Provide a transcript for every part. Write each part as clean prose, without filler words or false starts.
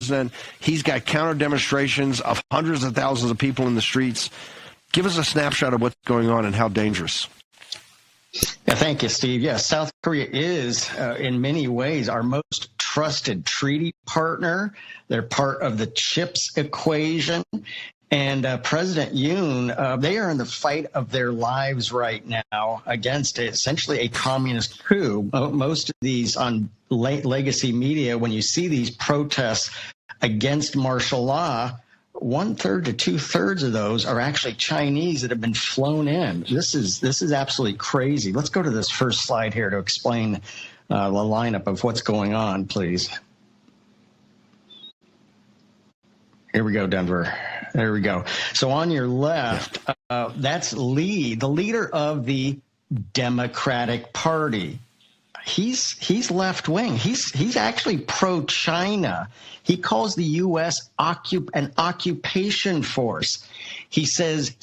president. He's got counter demonstrations of hundreds of thousands of people in the streets. Give us a snapshot of what's going on and how dangerous. Yeah, thank you, Steve. Yeah, South Korea is, in many ways, our most trusted treaty partner. They're part of the CHIPS equation. And President Yoon, they are in the fight of their lives right now against essentially a communist coup. Most of these on legacy media, when you see these protests against martial law, 1/3 to 2/3 of those are actually Chinese that have been flown in. This is absolutely crazy. Let's go to this first slide here to explain the lineup of what's going on, please. Here we go, Denver. There we go. So on your left, that's Lee, the leader of the Democratic Party. He's left wing. He's actually pro-China. He calls the U.S. an occupation force. He says,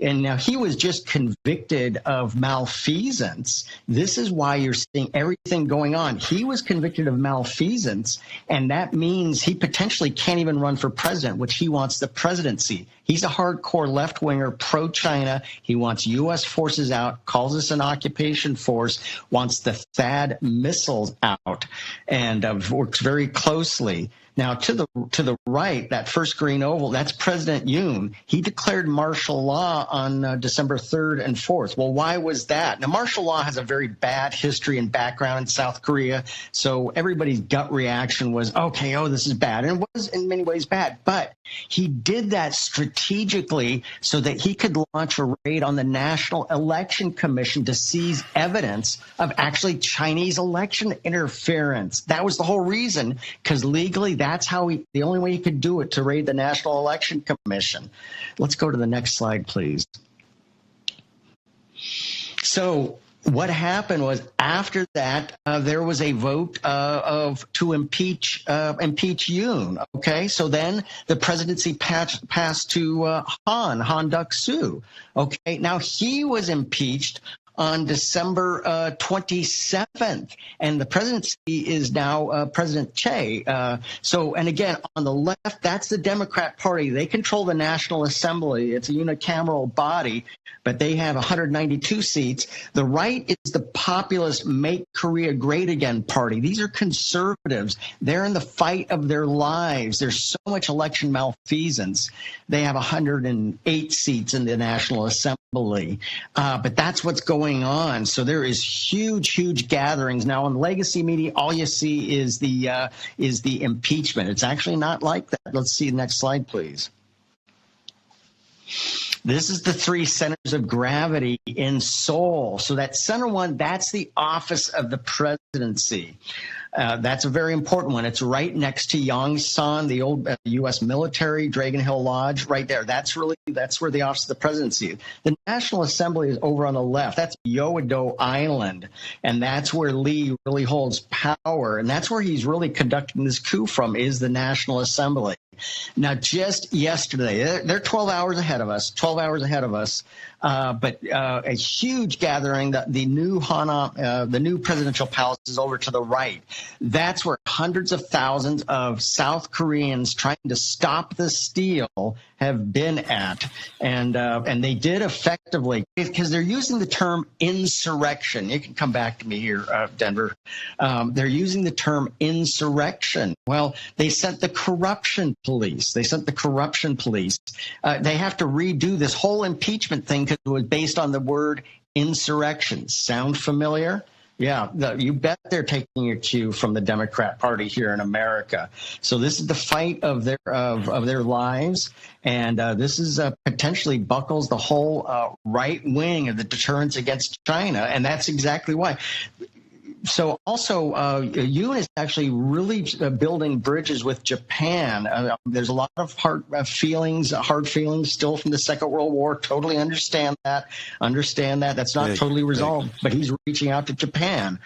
and now he was just convicted of malfeasance. This is why you're seeing everything going on. He was convicted of malfeasance, and that means he potentially can't even run for president, which he wants the presidency. He's a hardcore left-winger, pro-China. He wants U.S. forces out, calls us an occupation force, wants the THAAD missiles out, and works very closely. Now, to the right, that first green oval, that's President Yoon. He declared martial law on December 3rd and 4th. Well, why was that? Now, martial law has a very bad history and background in South Korea, so everybody's gut reaction was, okay, this is bad. And it was in many ways bad, but he did that strategically so that he could launch a raid on the National Election Commission to seize evidence of actually Chinese election interference. That was the whole reason, because legally that's the only way he could do it, to raid the National Election Commission. Let's go to the next slide, please. So what happened was, after that, there was a vote to impeach Yoon. Okay, so then the presidency passed to Han Duck-soo. Okay, now he was impeached on December 27th, and the presidency is now President Che. And again, on the left, that's the Democrat Party. They control the National Assembly. It's a unicameral body, but they have 192 seats. The right is the populist Make Korea Great Again Party. These are conservatives. They're in the fight of their lives. There's so much election malfeasance. They have 108 seats in the National Assembly. But that's what's going on. So there is huge gatherings now on legacy media. All you see is the impeachment. It's actually not like that. Let's see the next slide, please. This is the three centers of gravity in Seoul. So that center one, that's the office of the presidency. That's a very important one. It's right next to Yongsan, the old U.S. military, Dragon Hill Lodge, right there. That's where the office of the presidency is. The National Assembly is over on the left. That's Yeouido Island, and that's where Lee really holds power, and that's where he's really conducting this coup from, is the National Assembly. Now, just yesterday, they're 12 hours ahead of us, but a huge gathering. The new presidential palace is over to the right. That's where hundreds of thousands of South Koreans trying to stop the steal have been at, and they did effectively, because they're using the term insurrection. You can come back to me here, Denver. They're using the term insurrection. Well, they sent the corruption police. They have to redo this whole impeachment thing because it was based on the word insurrection. Sound familiar? Yeah, you bet they're taking a cue from the Democrat Party here in America. So this is the fight of their lives, and this is potentially buckles the whole right wing of the deterrence against China, and that's exactly why. So also, Yoon is actually really building bridges with Japan. There's a lot of hard feelings still from the Second World War. Totally understand that. That's not totally resolved, but he's reaching out to Japan.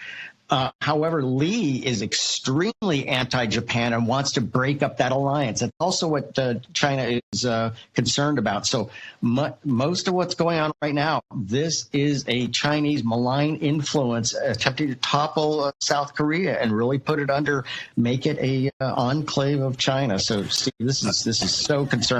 However, Lee is extremely anti-Japan and wants to break up that alliance. That's also what China is concerned about. So most of what's going on right now, this is a Chinese malign influence attempting to topple South Korea and really make it a enclave of China. So, Steve, this is so concerning.